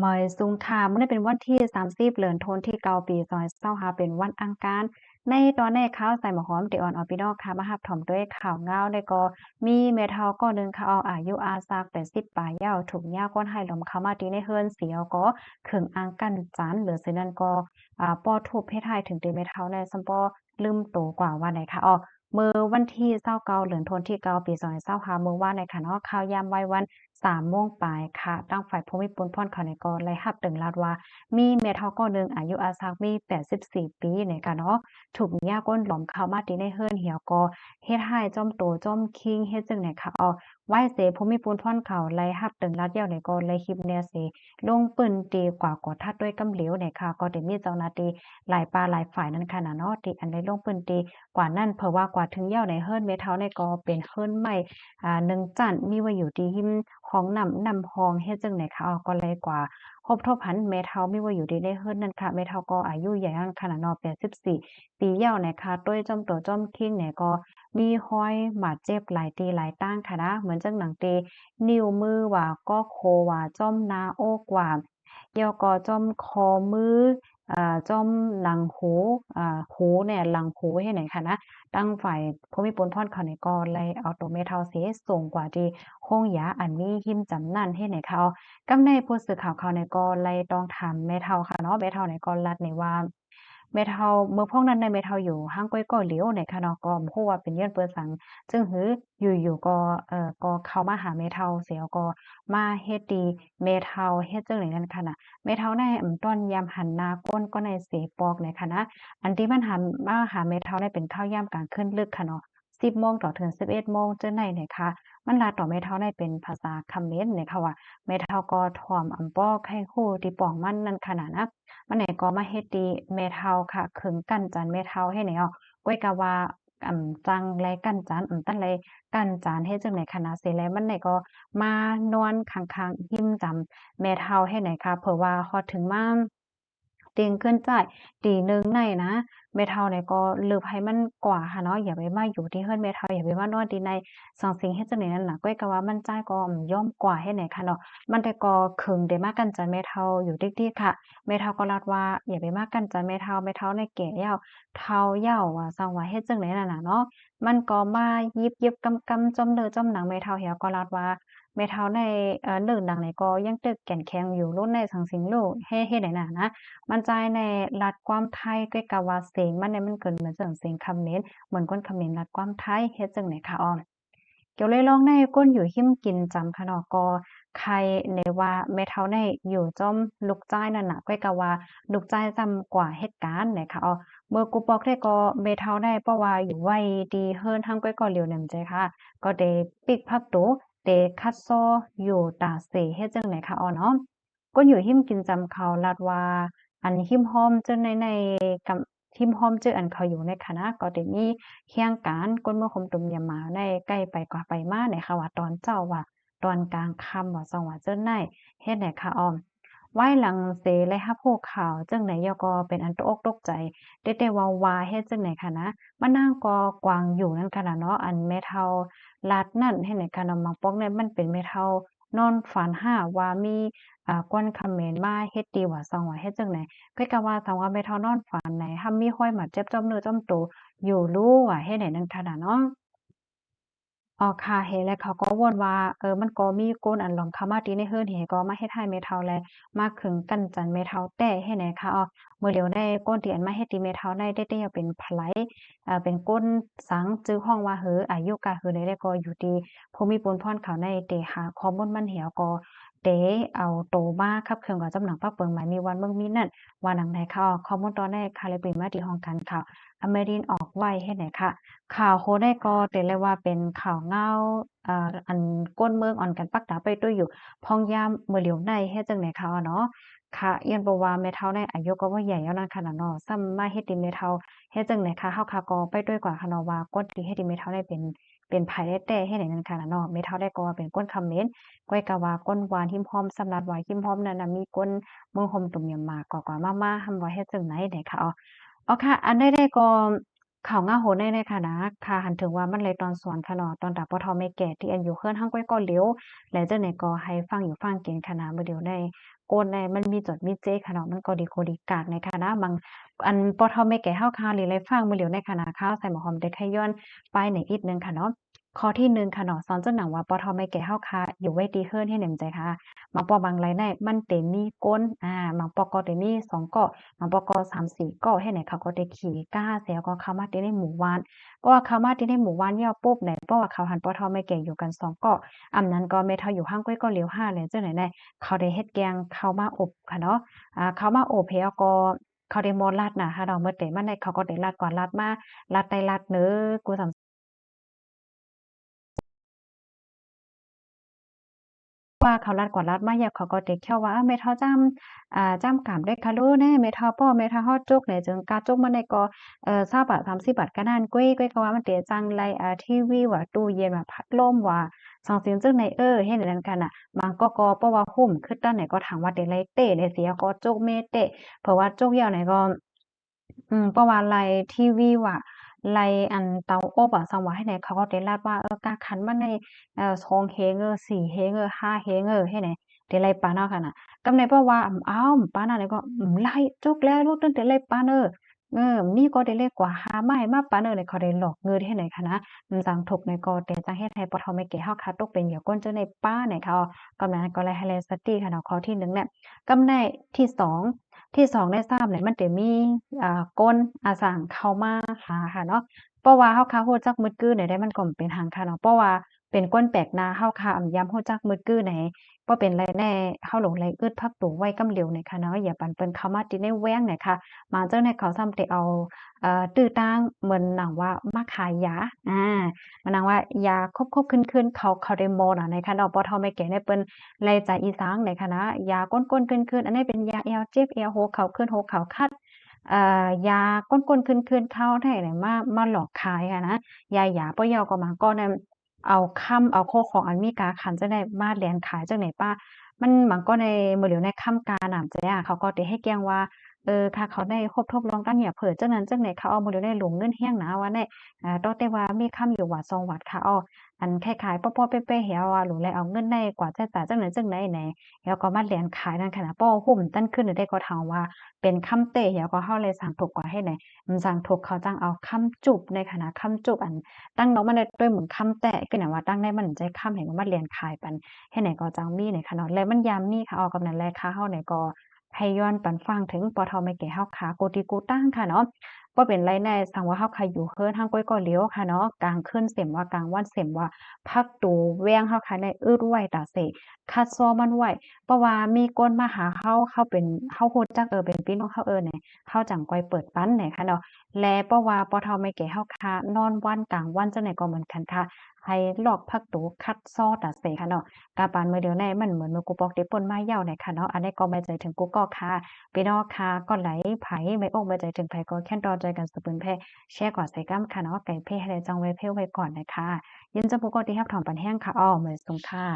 มอยซุงค่ะมื้อนี้เป็นวันที่30เดือนธันวาคมที่เก้าปี2025เป็นวันอังคารในตอนนี้ข่าวใส่หมอหอมเดออนออพี่น้องค่ะมารับถอมด้วยข่าวเงาได้ก็มีแม่เฒ่าก็นึงค่ะเอาอายุอาซัก80ปลายยาวถูกยาก้นให้ลมเข้ามาตีในเฮือนเสียวก็ขึงอังกั้นจันเหลือสินั้นก็ป้อทุบเฮ็ดให้ถึงตีแม่เฒ่าในซัมปอลืมโตกว่าว่าไหนค่ะมื้อวันที่29เดือนธันวาคมที่9ปี2025มื้อว่าในค่ะเนาะข่าวยามวัยวัน3โมงปลายค่ะตั้งฝ่ายภูมิพลพ่อนเขาในก็ไล่รับตึงลาดว่ามีแม่เฒ่าก็นึงอายุอาซักมี84ปีในค่ะเนาะถูกยาก้นหลอมเข้ามาตีในเฮือนเหี่ยวก็เฮ็ดให้จ้อมโตจ้อมคิงเฮ็ดจังไหนค่ะไหว้เสภูมิพลพ่อนเขาไล่รับตึงลาดยาวในก็ไล่คลิปเนี่ยเสลงปืนตีกว่ากอทัดด้วยกำเหลวในค่ะก็ได้มีเจ้าหน้าที่หลายปาหลายฝ่ายนั้นค่ะเนาะที่อันได้ลงปืนตีกว่านั้นเพราะว่ากว่าถึงยาวในเฮือนแม่เฒ่าในก็เป็นเฮือนใหม่1จั้นมีไว้อยู่ที่หิมของนำฮองเฮ็ดจังไหนคะก็เลยกว่าครบทบหันแม่เฒ่ามีไว้อยู่ดีในเฮือนนั่นค่ะแม่เฒ่าก็อายุใหญ่นั้นขนาดเนาะ84ปีแล้วนะคะด้วยจ้อมโตจ้อมคิงเนี่ยก็มีรอยบาดเจ็บหลายตีหลายต้านค่ะนะเหมือนจังหนังเตนิ้วมือว่าก็โคว่าจ้อมหน้าอกว่าแล้วก็จ้อมคอมือจ้อมหลังหูหูเนี่ยหลังหูเฮ็ดไหนค่ะนะ ตั้งฝ่ายผู้มีปนพรเขานี่ก็เลยเอาตัวเมทัลเสส่งกว่าที่โรงยาอันมีหิมจำนั่นให้ไหนเขากำในผู้สื่อข่าวเขาเนี่ยก็เลยต้องถามแม่เฒ่าค่ะเนาะแม่เฒ่าเนี่ยก็รัดในว่าแม่เฒ่าเมื่อพวกนั้นในแม่เฒ่าอยู่ห้างก้อยก็เหลียวในค่ะเนาะก็บ่ฮู้ว่าเป็นย้อนเปิดสังจึงหืออยู่ๆก็ก็เข้ามาหาแม่เฒ่าเสียก็มาเฮ็ดดีแม่เฒ่าเฮ็ดจังได๋นั่นค่ะน่ะแม่เฒ่าในต้อนยามหันหน้าก้นก็ในเสปอกในค่ะนะ อันที่มันมาหาเม็ดเท่าได้เป็นข้าวยามกลางคืนลึกค่ะเนาะ10โมงต่อถึง11โมงเจ้าไหนเนี่ยค่ะมันลาต่อเม็ดเท่าได้เป็นภาษาเขมรเนี่ยค่ะว่าเม็ดเท่าก็ถ่อมอำป้อไข่คู่ที่ป่องมันนั่นขนาดนะมันไหนก็มาเฮ็ดดีเม็ดเท่าค่ะขึงกั้นจันเม็ดเท่าให้ไหนก้อยกะว่าจังแลกั้นจานตั้นแลกั้นจานเฮ็ดจังไหนคณะสิแล้วมันไหนก็มานอนข้างๆหิ้มจำแม่เฒ่าให้ไหนค่ะเผื่อว่าฮอดถึงมาเตียงขึ้นจ่ายตีหนึ่งในนะแม่เฒ่าเนี่ยก็เลือกให้มันกว่าค่ะเนาะอย่าไปมาอยู่ที่เฮือนแม่เฒ่าอย่าไปมานอนที่ในสองสิ่งเฮ็ดจังได๋นั่นน่ะก้อยก็ว่ามันจ่ายก็ย่อมกว่าเฮ็ดไหนค่ะเนาะมันแต่ก็ครึงได้มากันจันแม่เฒ่าอยู่ติๆค่ะแม่เฒ่าก็รัดว่าอย่าไปมากันจันแม่เฒ่าแม่เฒ่าเนี่ยแก่แล้วเฒ่าเย้าว่าซังว่าเฮ็ดจังได๋นั่นน่ะเนาะมันก็มายิบๆกำๆจ้อมเนื้อจ้อมหนังแม่เฒ่าเหี่ยก็รัดว่าแม่เฒ่าในเนิ่นดังนี่ก็ยังตึกแก่นแข็งอยู่ลุ้นในสังสิงโลเฮ็ดได้น่ะนะ มันใจในรัฐความไทยใกล้กับว่าเสียงมันเนี่ยมันเกินเหมือนเสียงเขมรเหมือนคนเขมรรัฐความไทยเฮ็ดจังไหนคะเกี่ยวเลยลองในก้นอยู่หิ้มกินจำคะเนาะก็ใครในว่าแม่เฒ่าในอยู่จ้อมลูกจ้ายนั่นน่ะก้อยก็ว่าลูกจ้ายจำกว่าเหตุการณ์ไหนคะเมื่อกูบอกได้ก็แม่เฒ่าได้เพราะว่าอยู่ไว้ดีเฮิรนทั้งก้อยก็เหลียวแหนมใจค่ะก็ได้ปิกพักตูได้คัดซ้ออยู่ตาเสเฮ็ดจังไหนคะเนาะก้นอยู่หิ้มกินจำเขาลัดว่า อันหิมห้อมเจอในกำหิมห้อมเจออันเขาอยู่ในคณะก็ได้มีเฮียงการก้นเมื่อคมตุมยามมาในใกล้ไปกว่าไปมาในค่ะว่าตอนเจ้าว่าตอนกลางค่ำว่าจังหวะเจ้าในเฮ็ดไหนคะไหว้หลังเสและรับรู้ข่าวจังไหนยก็เป็นอันตกอกตกใจได้แต่ว่าวาเฮ็ดจังไหนคะนะมานั่งก็กวางอยู่นั่นค่ะน่ะเนาะอันแม่เฒ่าลาดนั่นเฮ็ดไหนคะเนาะมังปอกเนี่ยมันเป็นแม่เฒ่านอนฝันหาว่ามีคนเขมรมาเฮ็ดดีว่าซังว่าเฮ็ดจังไหน ก็กะว่าสังว่าแม่เฒ่านอนฝันไหนถ้ามีห้อยหมาเจ็บจ้อมเนื้อจ้อมตัวอยู่รู้ว่าเฮ็ดให้นั่นขนาดเนาะ ค่ะเห็นแล้วเขาก็วนว่ามันก็มีโกนอันหลอมเข้ามาตีในเฮือนเห็นก็มาเฮ็ดให้แม่เฒ่าแลมาขึงกั้นจันแม่เฒ่าแต่เฮ็ดไหนคะมื้อเดียวได้โกนที่อันมาเฮ็ดที่แม่เฒ่าได้ได้แต่เป็นไผลเป็นก้นสังจื้อฮ้องว่าเหออายุกะเหอได้ก็อยู่ที่ภูมิปนพรเขาในเตหาข้อมูลมันเหี่ยวก็เตเอาโตมาคับเครื่องกับจำหนังปักเปิงหมายมีวันเบิ่งมีนั่นว่าหนังใดค่ะข้อมูลตอนแรกค่ะเลยเป็นมาที่ห้องการข่าวอเมรินออกไว้เฮ็ดไหนค่ะ ข่าวโคได้ก็แต่เลยว่าเป็นข่าวเงาอันก้นเมืองอ่อนกันปักตาไปตัวอยู่พองยามมื้อเหลียวในเฮ็ดจังได๋คะเนาะค่ะเอียนบ่ว่าแม่เฒ่าในอายุก็บ่ใหญ่แล้วนั่นค่ะเนาะซ้ำมาเฮ็ดให้แม่เฒ่าเฮ็ดจังได๋คะเฮาค่ะก็ไปด้วยกว่าค่ะเนาะว่าคนที่เฮ็ดให้แม่เฒ่าได้เป็นไผได้แต่เฮ็ดให้นั่นค่ะเนาะแม่เฒ่าได้ก็ว่าเป็นคนเขมรก้อยก็ว่าก้นหวานหิ้มหอมสำหรับว่าหิ้มหอมนั่นน่ะมีก้นเมืองห่มตุ่มยามมาก็มาหำว่าเฮ็ดจังไหนได้ค่ะค่ะอันใดๆก็ ข่าวง่าโหนในค่ะนะค่ะหันถึงว่ามันเลยตอนสอนค่ะเนาะตอนดาบปทไม่แก่ที่อันอยู่เฮือนห้างก้อยก็เหลียวแล้วจังไหนก็ให้ฟังอยู่ฟังเกณฑ์ค่ะนะบ่เดี๋ยวได้โกนในมันมีจดมีเจค่ะเนาะมันก็ดีโคดีกากในค่ะนะบางอันปทไม่แก่เฮาค่ะหรือไรฟังบ่เหลียวในค่ะนะข้าวใส่หมอหอมได้แค่ย้อนไปในอีกนึงค่ะเนาะข้อที่1ค่ะเนาะสอนจังหนังว่าปทไม่แก่เฮาค่ะอยู่ไว้ดีเฮือนให้แหนมใจค่ะบางปอบางไรในมันเต็มมีก้นบางปอก็เต็มมี2เกาะบางปอก็3-4เกาะให้ไหนเขาก็ได้ขี่ก้าเสียก็เข้ามาในหมู่บ้าน เพราะว่าเขามาที่ในหมู่บ้านเนี่ยปุ๊บเนี่ยเพราะว่าเขาหันปอทอไม่เก่งอยู่กัน2เกาะอำนั้นก็แม่เฒ่าอยู่ห้างก้อยก็เหลียวห้าเลยจังไหนได้เขาได้เฮ็ดแกงข้าวมาอบค่ะเนาะข้าวมาอบแล้วก็เขาได้หม้อราดหน้าค่ะดอกเมื่อแต่มันได้เขาก็ได้ราดก่อนราดมาราดใต้ราดเหนือกูสำ ว่าเขาลัดกว่าลัดมาเหยียบเขาก็เด็กแค่ว่าเมทัลจ้ำกำได้คาโลแน่เมทัลป้อเมทัลฮอดจุกเนี่ยจึงกาจุกมันได้ก็20 บาท30 บาทก็นั่นกุ้ยก็ว่ามันเตจังไรทีวีว่าตู้เย็นว่าพัดลมว่าสองสิ่งจึงในเฮ็ดในนั้นกันน่ะมันก็เพราะว่าหุ้มขึ้นด้านไหนก็ถามว่าได้ไรเต้ได้เสียก็จุกเมเต้เพราะว่าจุกยาวไหนก็เพราะว่าไรทีวีว่าไรอันเตาอบอะสังว่าให้ไหนเขาก็ได้ลาดว่ากาคันมาใน 2เฮง4เฮง5เฮงให้ไหนเดี๋ยวไล่ปานเอาค่ะน่ะกำในเพราะว่าอ้าวปานอะไรก็ไล่จกแล้วลูกตั้งแต่ไล่ปานมีก็ได้เลขกว่าหาไม้มาปานเนี่ยเขาได้หลอกเงินให้ไหนค่ะนะจังถูกในก็แต่จังเฮ็ดให้ปทไม่แก่เฮาค่ะตกเป็นเหยื่อก้นเจ้าในป้าเนี่ยเขากำนั้นก็เลยให้เลยสติค่ะเนาะข้อที่1เนี่ยกำในที่2ที่2ใน3เนี่ยมันจะมีก้นสั่งเข้ามาหาค่ะเนาะเพราะว่าเฮาค่ะฮู้จักมึดกื้อเนี่ยได้มันก็เป็นหังค่ะเนาะเพราะว่า เป็นก้นแปลกหน้าเฮาค่ะย้ำฮู้จักมืดกื้อไหนบ่เป็นไรแน่เฮาหลงไหลอึดพักตูไว้กำเหลียวเนี่ยค่ะเนาะอย่าปันเปิ้นเข้ามาติในแว้งเนี่ยค่ะมาเจ้าเนี่ยเขาซ้ำแต่เอาตื้อตั้งเหมือนหนังว่ามาขายยามันหนังว่ายาคบๆคืนๆเขาได้หมดอะในคันเอาบ่เฒ่าแม่แก่เนี่ยเปิ้นไล่จากอีสานเนี่ยค่ะนะยาก้นๆคืนๆอันนี้เป็นยาแอวเจ็บแอวโหกเข่าขึ้นโหกเข่าคัดยาก้นๆคืนๆเข้าแท้เนี่ยมาหลอกขายอะนะยาหยาป้อยอก็มาก็นั่น เอาค่ำเอาโคของอันมีกาคันจังได๋มาแล่นขายจังไหนป้ามันก็ในมื้อเหลียวในค่ำกาน่ำใจเขาก็สิให้แจ้งว่าค่ะเขาได้ครบทดลองกันเนี่ยเผอจังนั้นจังไหนเขาเอามื้อเหลียวได้หลงเงินแรงนะว่าแน่ต่อแต่ว่ามีค่ำอยู่ว่า2วัดค่ะอ้ออันคล้ายๆป้อๆเป๊ะๆเหี่ยวว่าหลงแลเอาเงินได้กว่าจะจ่ายจังนั้นจังไหนแหน่แล้วก็มาแล่นขายนั่นค่ะนะป้อหุ้มตั้นขึ้นได้ก็ถามว่าเป็นค่ำเต้เหี่ยวก็เฮาเลยสั่งถูกกว่าให้แหน่สั่งถูกเขาจังเอาค่ำจุบในขณะค่ำจุบอัน ตั้งเนาะมันได้ด้วยเหมือนคำแตะก็เนี่ยว่าตั้งได้มันใจคำให้มันเรียนขายปันให้ไหนก็จังมีเนี่ยค่ะเนาะและมันยามนี่ค่ะออกกำนันแลค่าเฮาเนี่ยก็ให้ย้อนปันฟังถึงปทไม่แก่เฮาขาโกติกูตั้งค่ะเนาะบ่เป็นไรแน่สังว่าเฮาใครอยู่เฮิรนทางก้อยก็เลี้ยวค่ะเนาะกลางคืนเส็มว่ากลางวันเส็มว่าพักตูแว้งเฮาค่ะในอึดไว้ตาเสคัดซ้อมันไว้เพราะว่ามีคนมาหาเฮาเป็นเฮาฮู้จักเป็นพี่น้องเฮาเนี่ยเฮาจังก้อยเปิดปันเนี่ยค่ะเนาะ และเพราะว่าปอเฒ่าไม่แก่เฮาค่ะนอนวันกลางวันจังได๋ก็เหมือนกันค่ะให้ลอกผักตูคัดซอตัดเสค่ะเนาะกาปานมื้อเดียวแน่มันเหมือนมื้อกูปอกได้ป่นมาเหย้าเนี่ยค่ะเนาะอันนี้ก็ไม่ใจถึงกูก็ค่ะพี่น้องค่ะก็ไหลไผไม่อกไม่ใจถึงไผก็แค่นรอใจกันสืบปืนแพ่แชร์ก่อนใส่กำค่ะเนาะไก่เพ่ให้ได้จองไว้เพ่ไว้ก่อนน่ะค่ะยินจะปกติรับถอนปันแห้งค่ะอ้อมื้อสงค่ะ